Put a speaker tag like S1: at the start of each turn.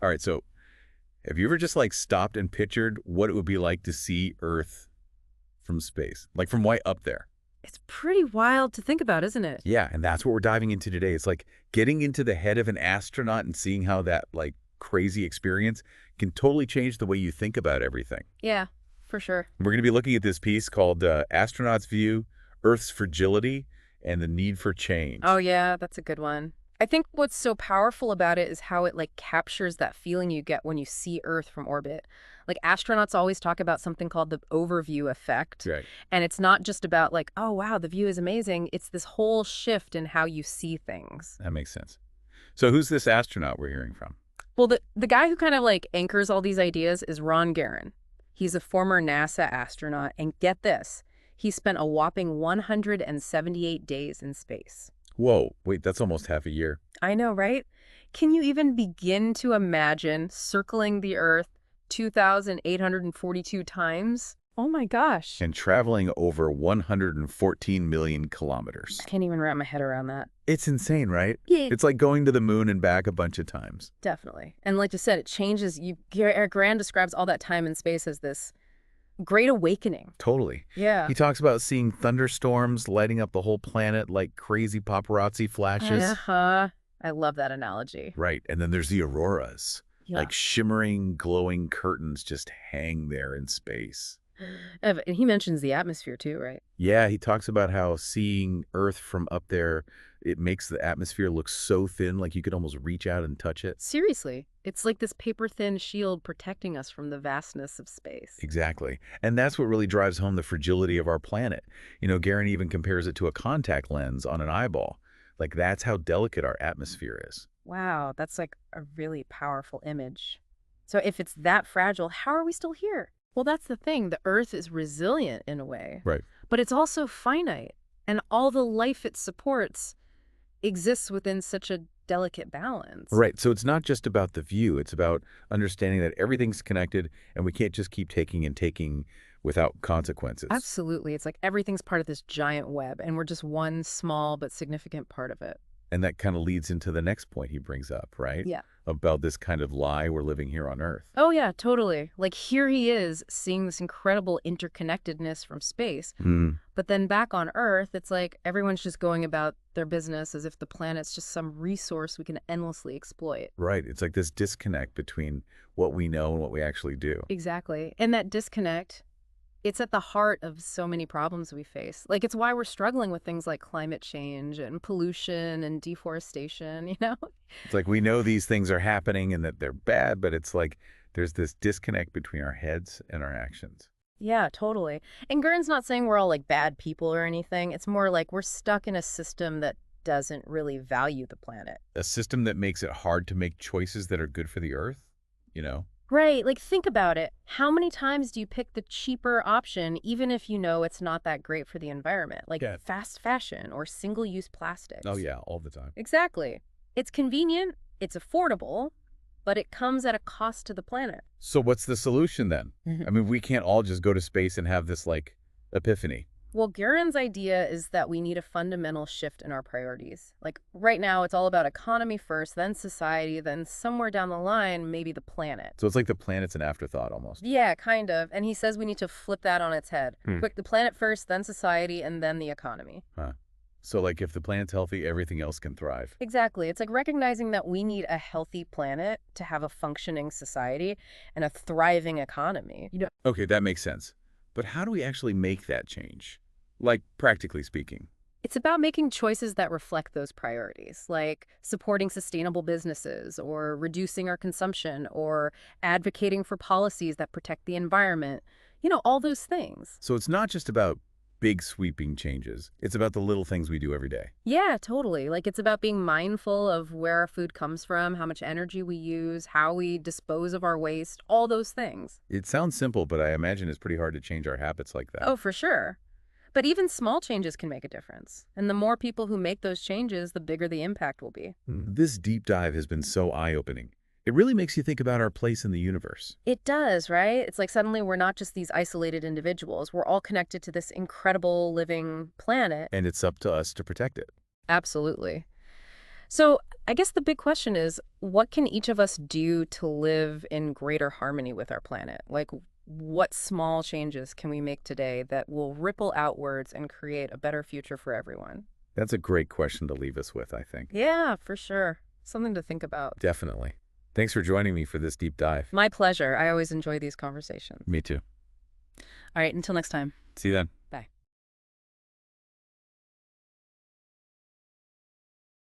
S1: All right, so have you ever just like stopped and pictured what it would be like to see Earth from space? Like from way up there?
S2: It's pretty wild to think about, isn't it?
S1: Yeah, and that's what we're diving into today. It's like getting into the head of an astronaut and seeing how that like crazy experience can totally change the way you think about everything.
S2: Yeah, for sure.
S1: We're going to be looking at this piece called Astronaut's View, Earth's Fragility, and the Need for
S2: Oh,
S1: Change.
S2: yeah, that's a good one. I think what's so powerful about it is how it like captures that feeling you get when you see Earth from orbit. Like astronauts always talk about something called the overview effect.
S1: Right.
S2: And it's not just about like, oh, wow, the view is amazing. It's this whole shift in how you see things.
S1: That makes sense. So who's this astronaut we're hearing from?
S2: Well, the guy who kind of like anchors all these ideas is Ron Garan. He's a former NASA astronaut, and get this, he spent a whopping 178 days in space.
S1: Whoa, wait, that's almost half a year.
S2: I know, right? Can you even begin to imagine circling the Earth 2,842 times? Oh my gosh.
S1: And traveling over 114 million kilometers.
S2: I can't even wrap my head around that.
S1: It's insane, right?
S2: Yeah.
S1: It's like going to the moon and back a bunch of times.
S2: Definitely. And like you said, it changes. Eric Grant describes all that time in space as this great awakening.
S1: Totally.
S2: Yeah.
S1: He talks about seeing thunderstorms lighting up the whole planet like crazy paparazzi flashes.
S2: Uh-huh. I love that analogy.
S1: Right. And then there's the auroras,
S2: Yeah.
S1: like shimmering, glowing curtains just hang there in space.
S2: And he mentions the atmosphere too, right?
S1: Yeah, he talks about how seeing Earth from up there, it makes the atmosphere look so thin, like you could almost reach out and touch it.
S2: Seriously. It's like this paper-thin shield protecting us from the vastness of space.
S1: Exactly. And that's what really drives home the fragility of our planet. You know, Garen even compares it to a contact lens on an eyeball. Like that's how delicate our atmosphere is.
S2: Wow, that's like a really powerful image. So if it's that fragile, how are we still here? Well, that's the thing. The Earth is resilient in a way,
S1: Right.
S2: but it's also finite, and all the life it supports exists within such a delicate balance.
S1: Right. So it's not just about the view. It's about understanding that everything's connected and we can't just keep taking and taking without consequences.
S2: Absolutely. It's like everything's part of this giant web, and we're just one small but significant part of it.
S1: And that kind of leads into the next point he brings up, right?
S2: Yeah.
S1: About this kind of lie we're living here on Earth.
S2: Oh, yeah, totally. Like here he is seeing this incredible interconnectedness from space.
S1: Mm,
S2: But then back on Earth, it's like everyone's just going about their business as if the planet's just some resource we can endlessly exploit.
S1: right. It's like this disconnect between what we know and what we actually do.
S2: Exactly. And that disconnect, it's at the heart of so many problems we face. Like it's why we're struggling with things like climate change and pollution and deforestation, you know?
S1: It's like we know these things are happening and that they're bad, but it's like there's this disconnect between our heads and our actions.
S2: Yeah, totally. And Gurn's not saying we're all like bad people or anything. It's more like we're stuck in a system that doesn't really value the planet.
S1: A system that makes it hard to make choices that are good for the Earth, you know?
S2: Right, like think about it. How many times do you pick the cheaper option even if you know it's not that great for the environment? Like
S1: Yeah.
S2: fast fashion or single-use plastics.
S1: Oh, yeah, all the time.
S2: Exactly. It's convenient, it's affordable, but it comes at a cost to the planet.
S1: So what's the solution then? I mean, we can't all just go to space and have this like epiphany.
S2: Well, Guerin's idea is that we need a fundamental shift in our priorities. Like right now, it's all about economy first, then society, then somewhere down the line, maybe the planet.
S1: So it's like the planet's an afterthought almost.
S2: Yeah, kind of. And he says we need to flip that on its head.
S1: Hmm.
S2: Quick, the planet first, then society, and then the economy.
S1: Huh. So like if the planet's healthy, everything else can thrive.
S2: Exactly. It's like recognizing that we need a healthy planet to have a functioning society and a thriving economy. You know,
S1: Okay, that makes sense. But how do we actually make that change? Like practically speaking.
S2: it's about making choices that reflect those priorities, like supporting sustainable businesses or reducing our consumption or advocating for policies that protect the environment. You know, all those things.
S1: So it's not just about big sweeping changes. It's about the little things we do every day.
S2: Yeah, totally. Like it's about being mindful of where our food comes from, how much energy we use, how we dispose of our waste, all those things.
S1: It sounds simple, but I imagine it's pretty hard to change our habits like that.
S2: Oh, for sure. But even small changes can make a difference. And the more people who make those changes, the bigger the impact will be.
S1: This deep dive has been so eye-opening. It really makes you think about our place in the universe.
S2: It does, right? It's like suddenly we're not just these isolated individuals. We're all connected to this incredible living planet.
S1: And it's up to us to protect it.
S2: Absolutely. So I guess the big question is, what can each of us do to live in greater harmony with our planet? Like, what small changes can we make today that will ripple outwards and create a better future for everyone?
S1: That's a great question to leave us with, I think.
S2: Yeah, for sure. Something to think about.
S1: Definitely. Thanks for joining me for this deep dive.
S2: My pleasure. I always enjoy these conversations.
S1: Me too.
S2: All right, until next time.
S1: See you then.